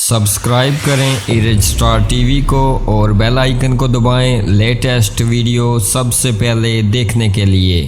Subscribe करें erase star TV को और बेल आइकन को दबाएं लेटेस्ट वीडियो सबसे पहले देखने के लिए।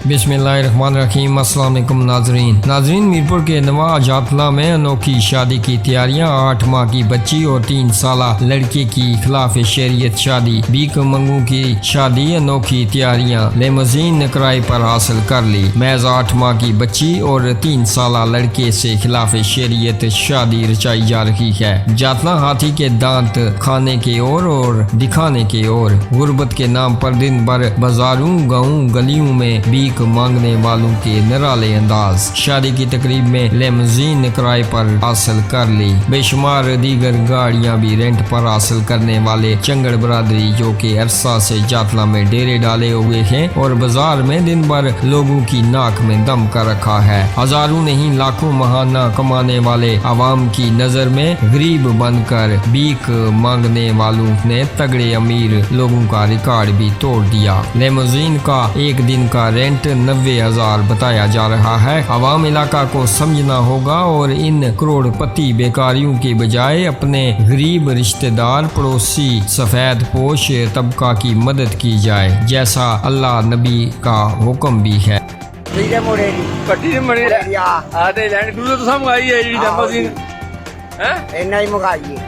बिस्मिल्लाहिर्रहमानिर्रहीम। अस्सलाम वालेकुम नाजरीन मीरपुर के नवा जातला में अनोखी शादी की तैयारियां। 8 माह की बच्ची और 3 साल लड़के की खिलाफ शरीयत शादी। भीख मंगू की शादी। अनोखी तैयारियां लेमजीन किराए पर हासिल कर ली। महज 8 माह की बच्ची और 3 साल लड़के से खिलाफ शरीयत शादी रचाई जा रही है। जातला हाथी के दांत खाने के और दिखाने के ओर। गुर्बत के नाम पर दिन भर बाजारों गाँव गलियों में भीख मांगने वालों के निराले अंदाज। शादी की तकरीब में लेमजीन किराए पर हासिल कर ली। बेशुमार दीगर गाड़ियां भी रेंट पर हासिल करने वाले चंगड़ बरादरी जो के अरसा से जातला में डेरे डाले हुए हैं और बाजार में दिन भर लोगों की नाक में दम कर रखा है। हजारों नहीं लाखों महाना कमाने वाले आवाम की नजर में गरीब बनकर भीख मांगने वालों ने तगड़े अमीर लोगों का रिकॉर्ड भी तोड़ दिया। लेमजीन का एक दिन का रेंट 90,000 बताया जा रहा है। आवाम इलाका को समझना होगा और इन करोड़पति बेकारियों के बजाय अपने गरीब रिश्तेदार पड़ोसी सफेद पोश तबका की मदद की जाए, जैसा अल्लाह नबी का हुक्म भी है।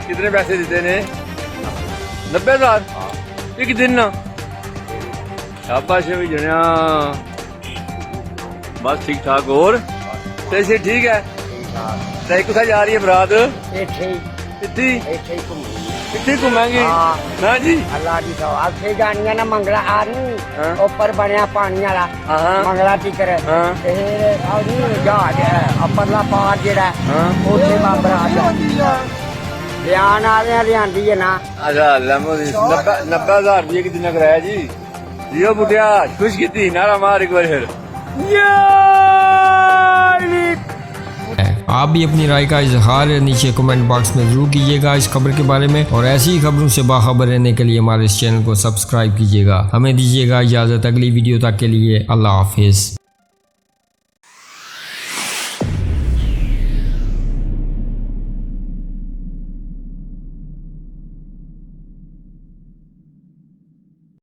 कितने पैसे देते ने? 90,000 एक दिन ना। शाबाश भी जनिया। बस ठीक ठाक। और कैसे? ठीक है। कुछ जा रही है बरात? कितनी घूमेंगे ना जी? अल्लाह दी तो आखे जानिया ना मंगला आनी ऊपर बनया पानी वाला मंगला टिकर जहाज है अपरला पार जेड़ा उसे बरात बयान आ लियांदी है ना। अच्छा 90,000 रुपये कितना कराया जी? जियो बुढ़िया खुश की नारा मार एक बार फिर। आप भी अपनी राय का इजहार नीचे कमेंट बॉक्स में जरूर कीजिएगा इस खबर के बारे में, और ऐसी ही खबरों से बाखबर रहने के लिए हमारे इस चैनल को सब्सक्राइब कीजिएगा। हमें दीजिएगा इजाजत अगली वीडियो तक के लिए। अल्लाह हाफिज।